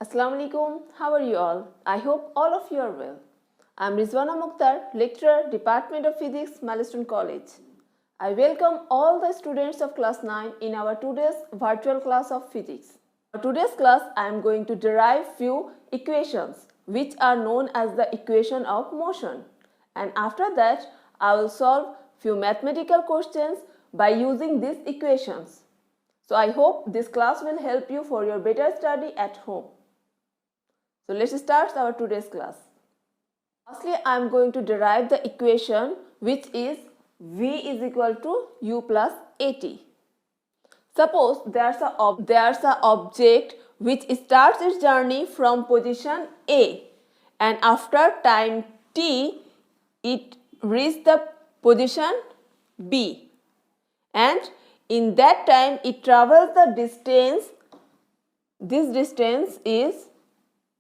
Assalamu alaikum. How are you all? I hope all of you are well. I am Rizwana Mukhtar, lecturer, Department of Physics, Milestone College. I welcome all the students of class 9 in our today's virtual class of physics. For today's class, I am going to derive few equations which are known as the equation of motion. And after that, I will solve few mathematical questions by using these equations. So I hope this class will help you for your better study at home. So let's start our today's class. Firstly, I am going to derive the equation which is V is equal to U plus AT. Suppose there's a object which starts its journey from position A and after time t it reaches the position B, and in that time it travels the distance. This distance is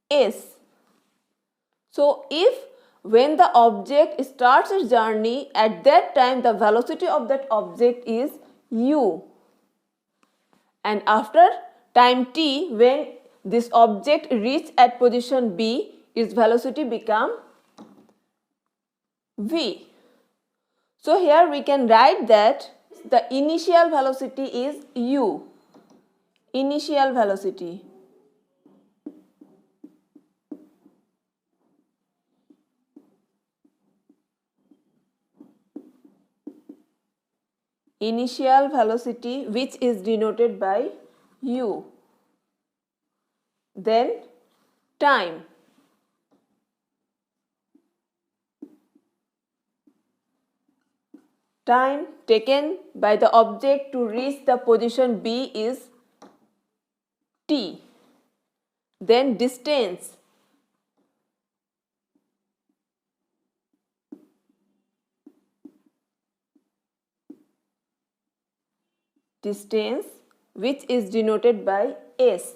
S. So if when the object starts its journey, at that time the velocity of that object is u, and after time t when this object reaches at position B, its velocity become v. So here we can write that the initial velocity is u, initial velocity. Initial velocity which is denoted by u. Then time. Time taken by the object to reach the position B is t. Then distance. Distance which is denoted by S.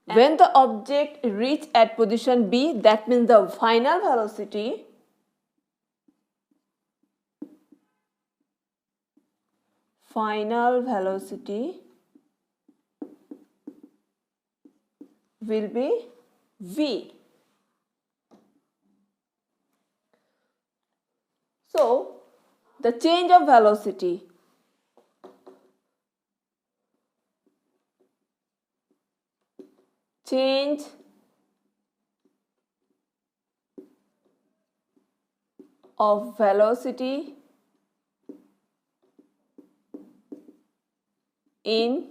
When the object reaches at position B, that means the final velocity will be V. So the change of velocity, change of velocity in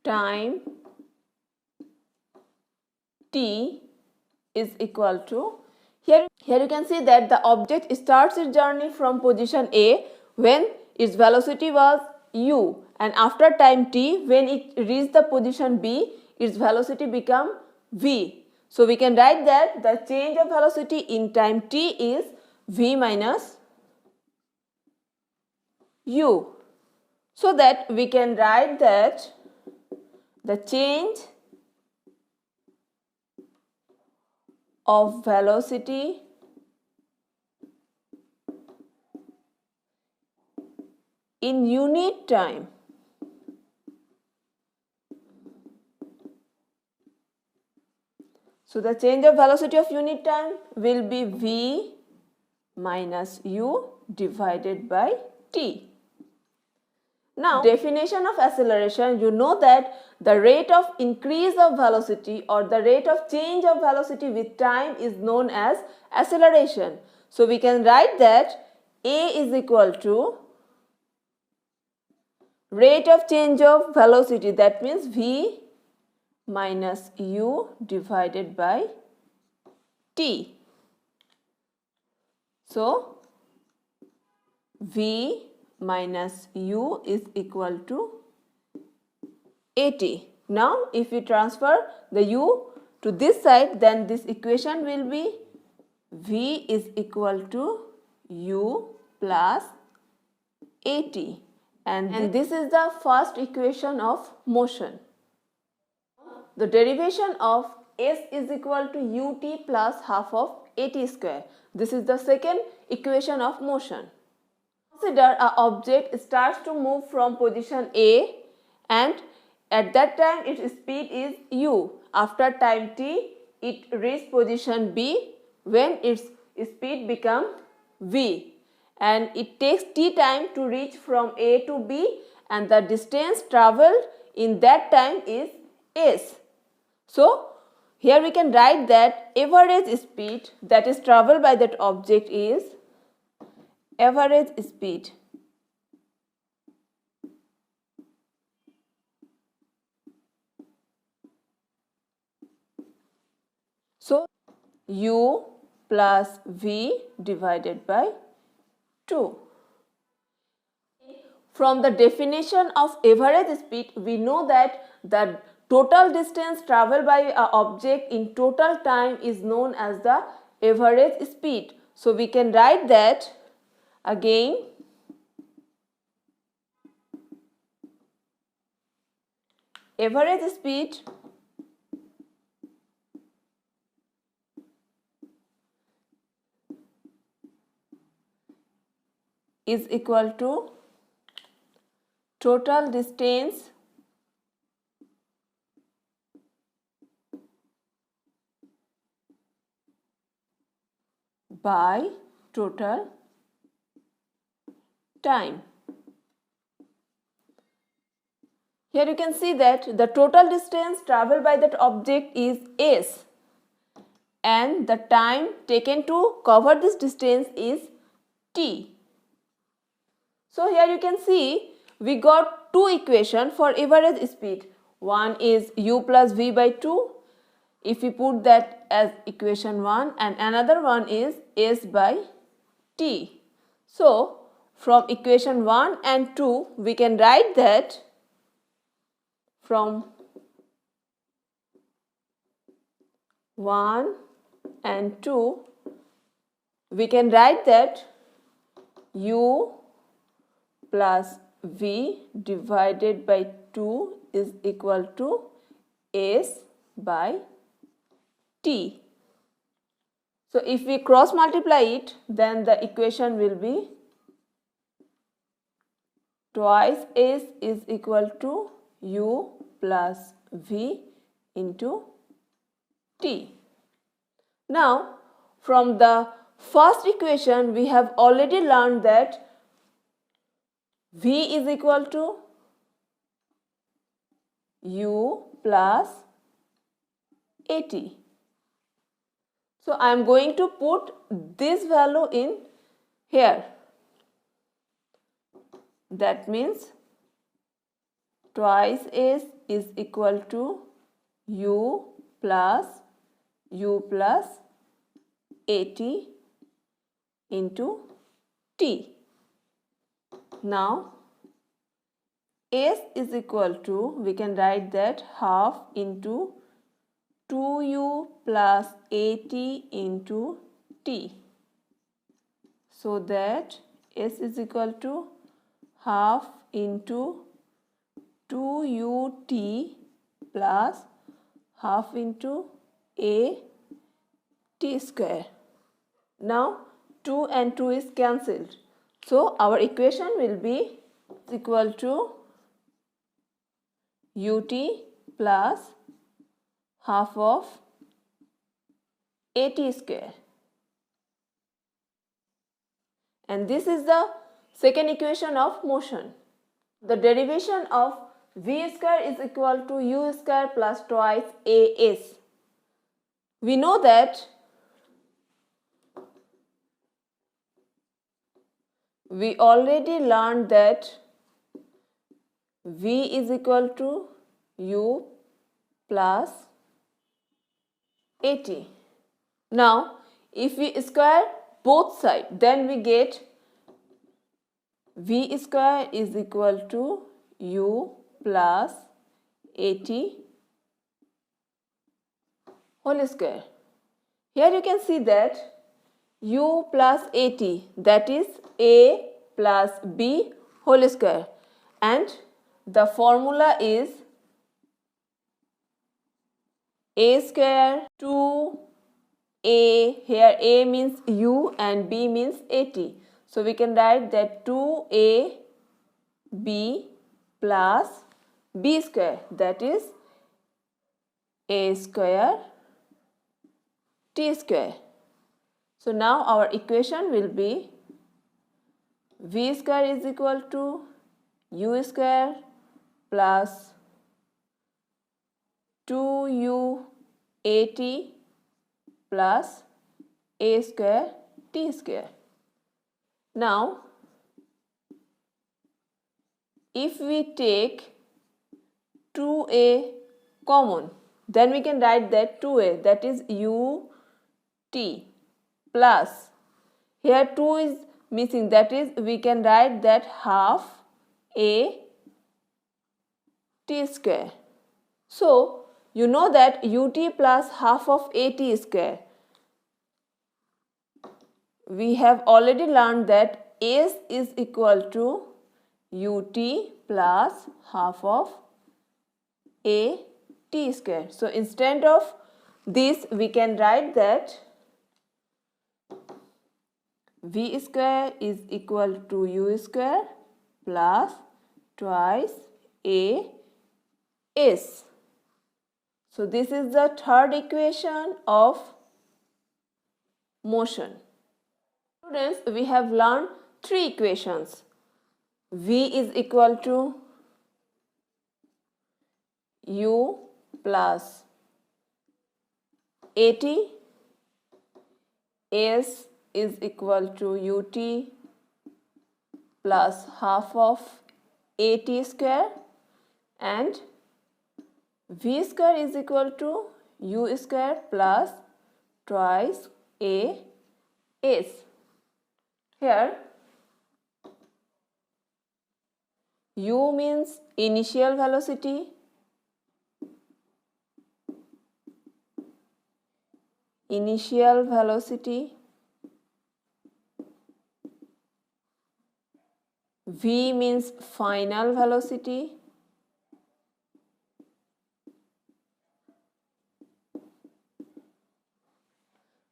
time t is equal to, here you can see that the object starts its journey from position A when its velocity was u, and after time t when it reached the position B, its velocity become v. So we can write that the change of velocity in time t is v minus u. So that we can write that the change of velocity in unit time So the change of velocity of unit time will be v minus u divided by t. Now, definition of acceleration, you know that the rate of increase of velocity or the rate of change of velocity with time is known as acceleration. So we can write that A is equal to rate of change of velocity, that means v minus u divided by t. So v minus u is equal to at. Now if we transfer the u to this side, then this equation will be v is equal to u plus at, and this is the first equation of motion. The derivation of s is equal to ut plus half of at square. This is the second equation of motion. Consider an object starts to move from position A, and At that time its speed is u. After time t, it reaches position B when its speed become v, and it takes t time to reach from A to B, and the distance travelled in that time is s. So here we can write that average speed that is travelled by that object is average speed. So u plus v divided by 2. From the definition of average speed, we know that the total distance travelled by an object in total time is known as the average speed. So we can write that again, average speed is equal to total distance by total time. Here you can see that the total distance travelled by that object is s, and the time taken to cover this distance is t. So here you can see we got two equations for average speed. One is u plus v by 2, if we put that as equation 1, and another one is s by t. So from equation 1 and 2 we can write that from 1 and 2 we can write that u plus v divided by 2 is equal to s by t. So if we cross multiply it, then the equation will be twice s is equal to u plus v into t. Now from the first equation we have already learned that v is equal to u plus at. So I am going to put this value in here. That means twice s is equal to u plus at into t. Now s is equal to, we can write that half into 2u plus at into t. So that s is equal to half into 2ut plus half into a t square. Now 2 and 2 is cancelled. So our equation will be equal to ut plus half of at square. And this is the second equation of motion. The derivation of v square is equal to u square plus twice as. We know that we already learned that v is equal to u plus at. Now if we square both sides, then we get v square is equal to u plus at whole square. Here you can see that u plus at, that is a plus b whole square, and the formula is a square 2a, here a means u and b means at. So we can write that 2ab plus b square, that is a square t square. So now our equation will be v square is equal to u square plus 2u at plus a square t square. Now if we take 2a common, then we can write that 2a, that is u t, plus here 2 is missing, that is we can write that half a t square. So you know that ut plus half of at square. We have already learned that s is equal to ut plus half of a t square. So instead of this we can write that v square is equal to u square plus twice a s. So this is the third equation of motion. Students, we have learned three equations. V is equal to u plus at, s is equal to ut plus half of at square, and v square is equal to u square plus twice a s. Here u means initial velocity, v means final velocity,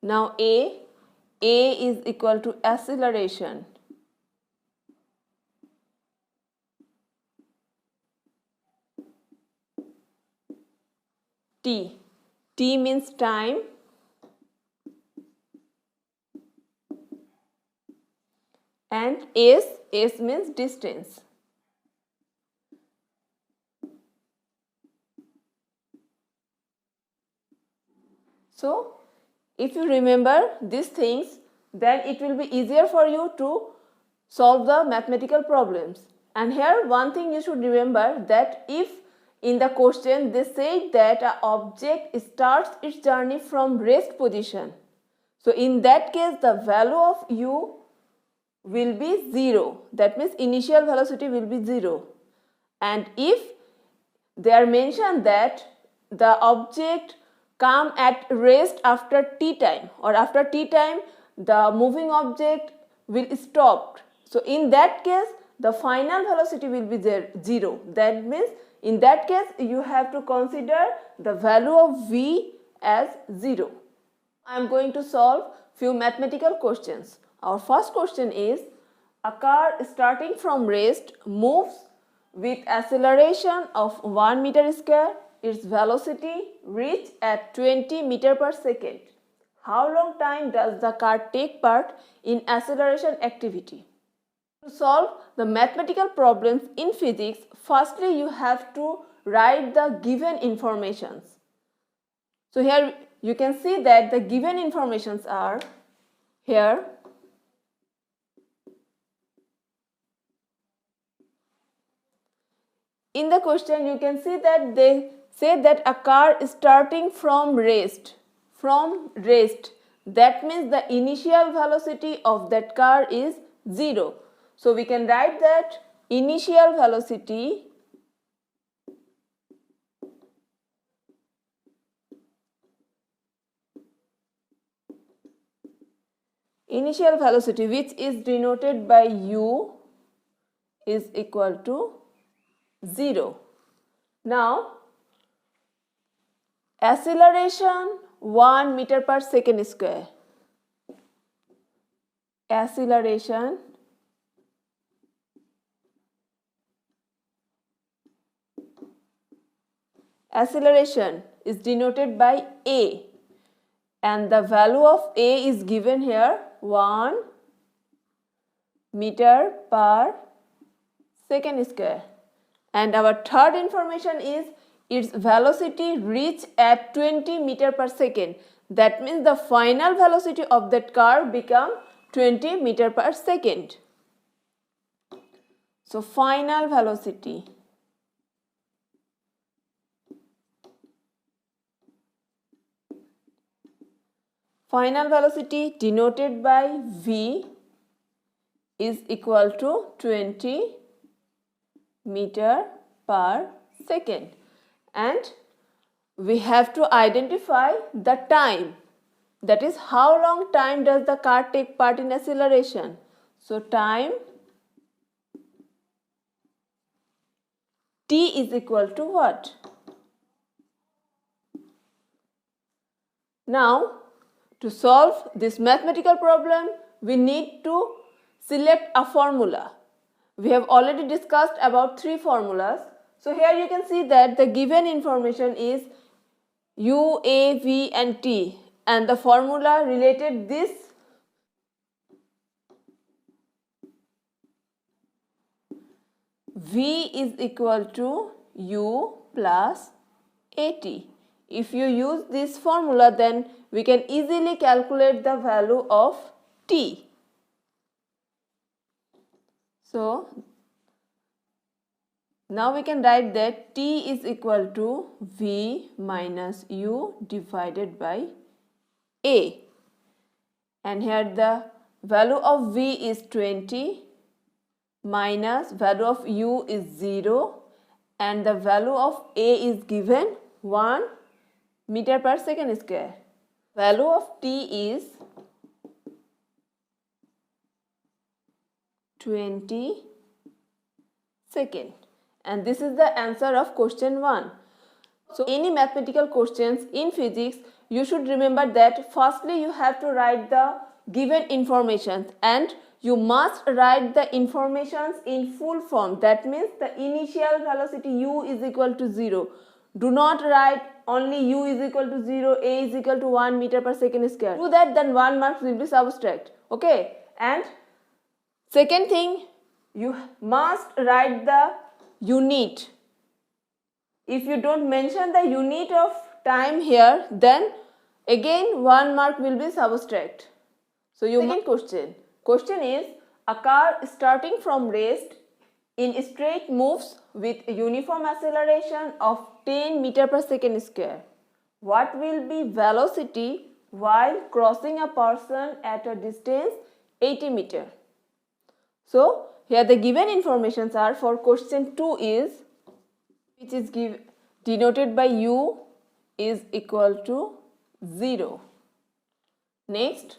now a is equal to acceleration, t means time, and s means distance. So if you remember these things, then it will be easier for you to solve the mathematical problems. And here one thing you should remember, that if in the question they say that an object starts its journey from rest position, so in that case the value of u will be 0, that means initial velocity will be 0. And if they are mentioned that the object come at rest after t time, or after t time the moving object will stop, so in that case the final velocity will be 0. That means in that case you have to consider the value of v as 0. I am going to solve few mathematical questions. Our first question is, a car starting from rest moves with acceleration of 1 meter square. Its velocity reach at 20 meter per second. How long time does the car take part in acceleration activity? To solve the mathematical problems in physics, firstly you have to write the given informations. So here you can see that the given informations are here. In the question you can see that they say that a car is starting from rest. That means the initial velocity of that car is 0. So we can write that initial velocity which is denoted by u is equal to 0. Now acceleration 1 meter per second square. acceleration is denoted by a, and the value of a is given here 1 meter per second square. And our third information is its velocity reached at 20 meter per second. That means the final velocity of that car become 20 meter per second. So final velocity. Final velocity denoted by v is equal to 20 meter per second, and we have to identify the time, that is how long time does the car take part in acceleration. So time t is equal to what? Now to solve this mathematical problem, we need to select a formula. We have already discussed about 3 formulas. So here you can see that the given information is u, a, v and t, and the formula related this v is equal to u plus at. If you use this formula, then we can easily calculate the value of t. So now we can write that t is equal to v minus u divided by a, and here the value of v is 20 minus value of u is 0, and the value of a is given 1 meter per second square. Value of t is 20 second, and this is the answer of question 1. So any mathematical questions in physics, you should remember that firstly you have to write the given information, and you must write the informations in full form. That means the initial velocity u is equal to 0. Do not write only u is equal to 0, a is equal to 1 meter per second square. Do that, then 1 mark will be subtract. Okay, and second thing, you must write the unit. If you don't mention the unit of time here, then again 1 mark will be subtract. So you second question. Question is, a car starting from rest in straight moves with uniform acceleration of 10 meter per second square. What will be velocity while crossing a person at a distance 80 meter? So here the given informations are for question 2 is, which is denoted by u is equal to 0. Next,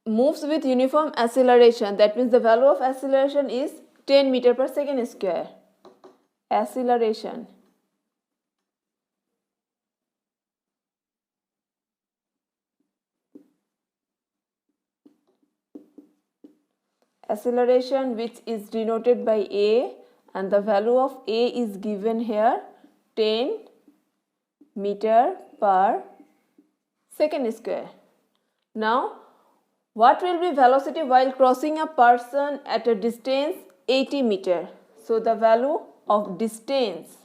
moves with uniform acceleration, that means the value of acceleration is 10 meter per second square. Acceleration. Acceleration which is denoted by a, and the value of a is given here 10 meter per second square. Now what will be velocity while crossing a person at a distance 80 meter? So the value of distance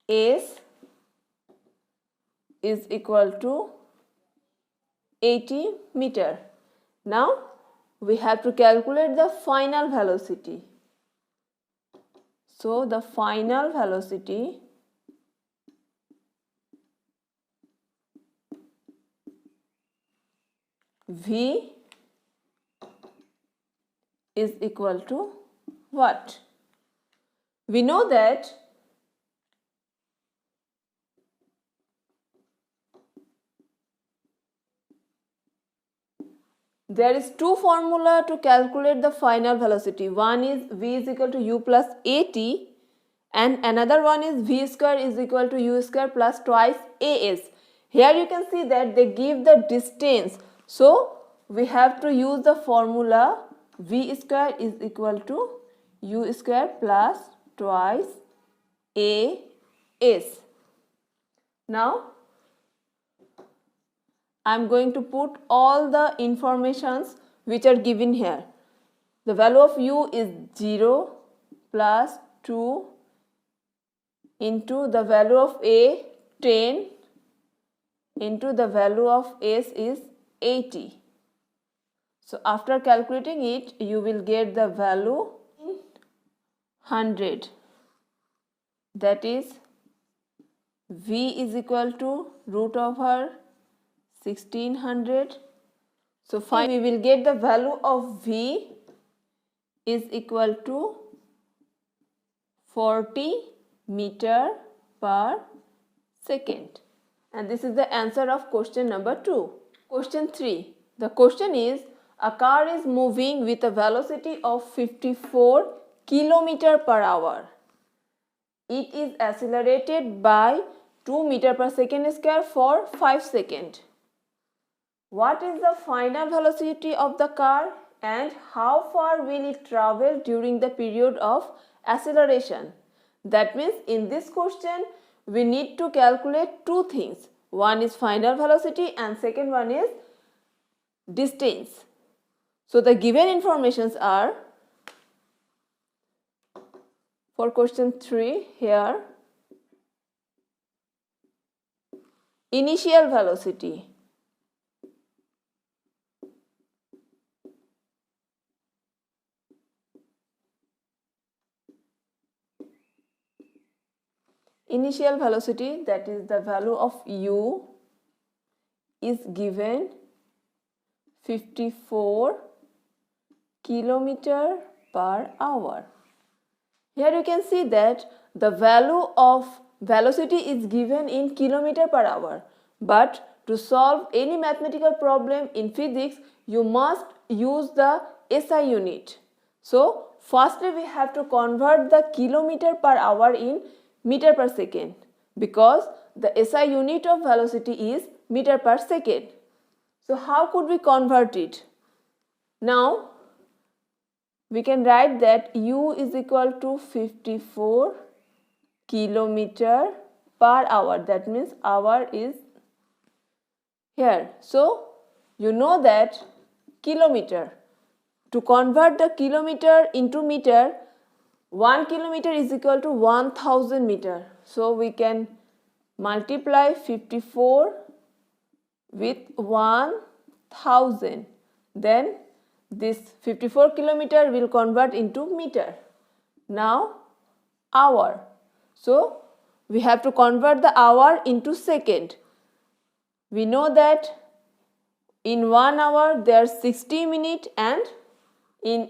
s is equal to 80 meter. Now we have to calculate the final velocity. So the final velocity v is equal to what? We know that there is two formula to calculate the final velocity. One is v is equal to u plus at, and another one is v square is equal to u square plus twice as. Here you can see that they give the distance. So we have to use the formula v square is equal to u square plus twice a s. Now I am going to put all the informations which are given here. The value of u is 0 plus 2 into the value of a 10 into the value of s is 80. So after calculating it, you will get the value 100. That is v is equal to root over 1600. So finally we will get the value of v is equal to 40 meter per second. And this is the answer of question number 2. Question 3. The question is, a car is moving with a velocity of 54 km per hour. It is accelerated by 2 meter per second square for 5 seconds. What is the final velocity of the car and how far will it travel during the period of acceleration? That means in this question we need to calculate two things. One is final velocity and second one is distance. So the given informations are, for question 3 here, initial velocity. Initial velocity, that is the value of u, is given 54 km per hour. Here you can see that the value of velocity is given in kilometer per hour. But to solve any mathematical problem in physics, you must use the SI unit. So firstly we have to convert the kilometer per hour in meter per second, because the SI unit of velocity is meter per second. So how could we convert it? Now we can write that u is equal to 54 kilometer per hour. That means hour is here. So you know that kilometer, to convert the kilometer into meter, 1 kilometer is equal to 1000 meter. So we can multiply 54 with 1000. Then this 54 kilometer will convert into meter. Now hour. So we have to convert the hour into second. We know that in 1 hour there are 60 minutes and in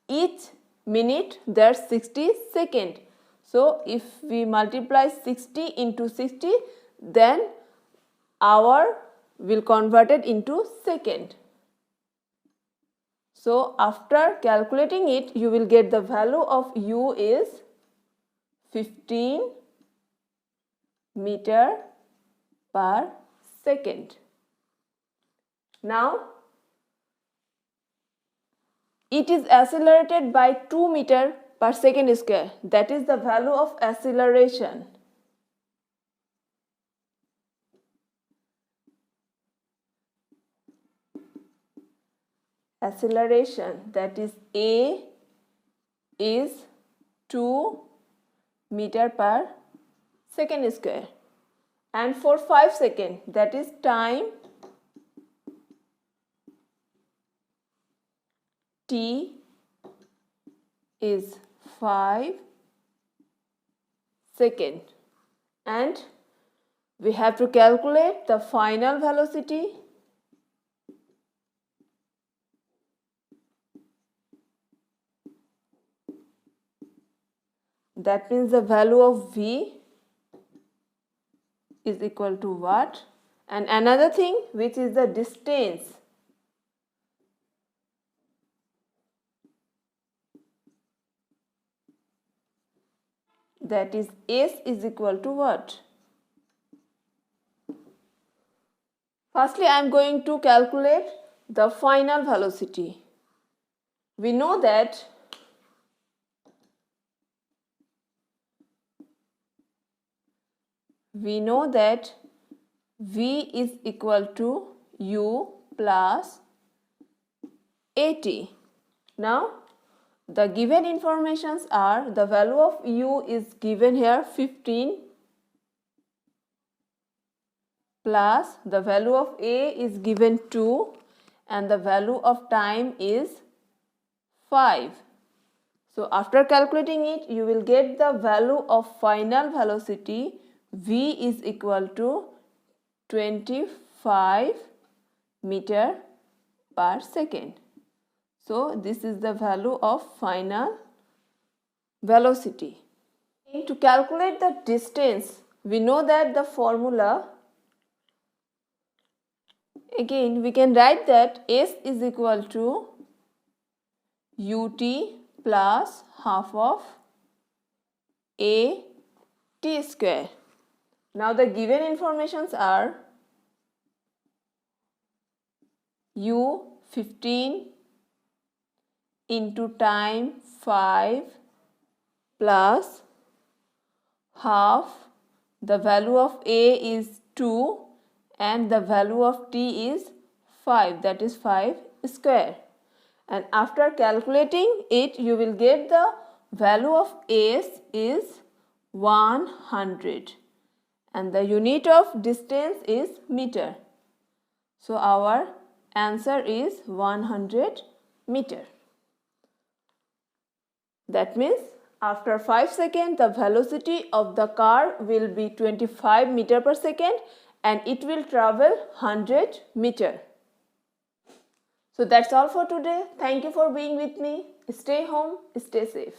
each minute there are 60 seconds. So if we multiply 60 into 60, then hour will convert it into second. So after calculating it, you will get the value of u is 15 meter per second. Now it is accelerated by 2 meter per second square. That is the value of acceleration. Acceleration, that is a is 2 meter per second square, and for 5 seconds, that is time t is 5 seconds, and we have to calculate the final velocity. That means the value of v is equal to what? And another thing, which is the distance. That is s is equal to what? Firstly, I am going to calculate the final velocity. We know that we know that v is equal to u plus at. Now the given informations are, the value of u is given here 15 plus the value of a is given 2 and the value of time is 5. So after calculating it, you will get the value of final velocity v is equal to 25 meter per second. So this is the value of final velocity. To calculate the distance, we know that the formula, again we can write that s is equal to ut plus half of a t square. Now the given informations are u 15 into time 5 plus half, the value of a is 2 and the value of t is 5, that is 5 square. And after calculating it, you will get the value of s is 100 and the unit of distance is meter. So our answer is 100 meter. That means after 5 seconds, the velocity of the car will be 25 meter per second and it will travel 100 meter. So that's all for today. Thank you for being with me. Stay home, stay safe.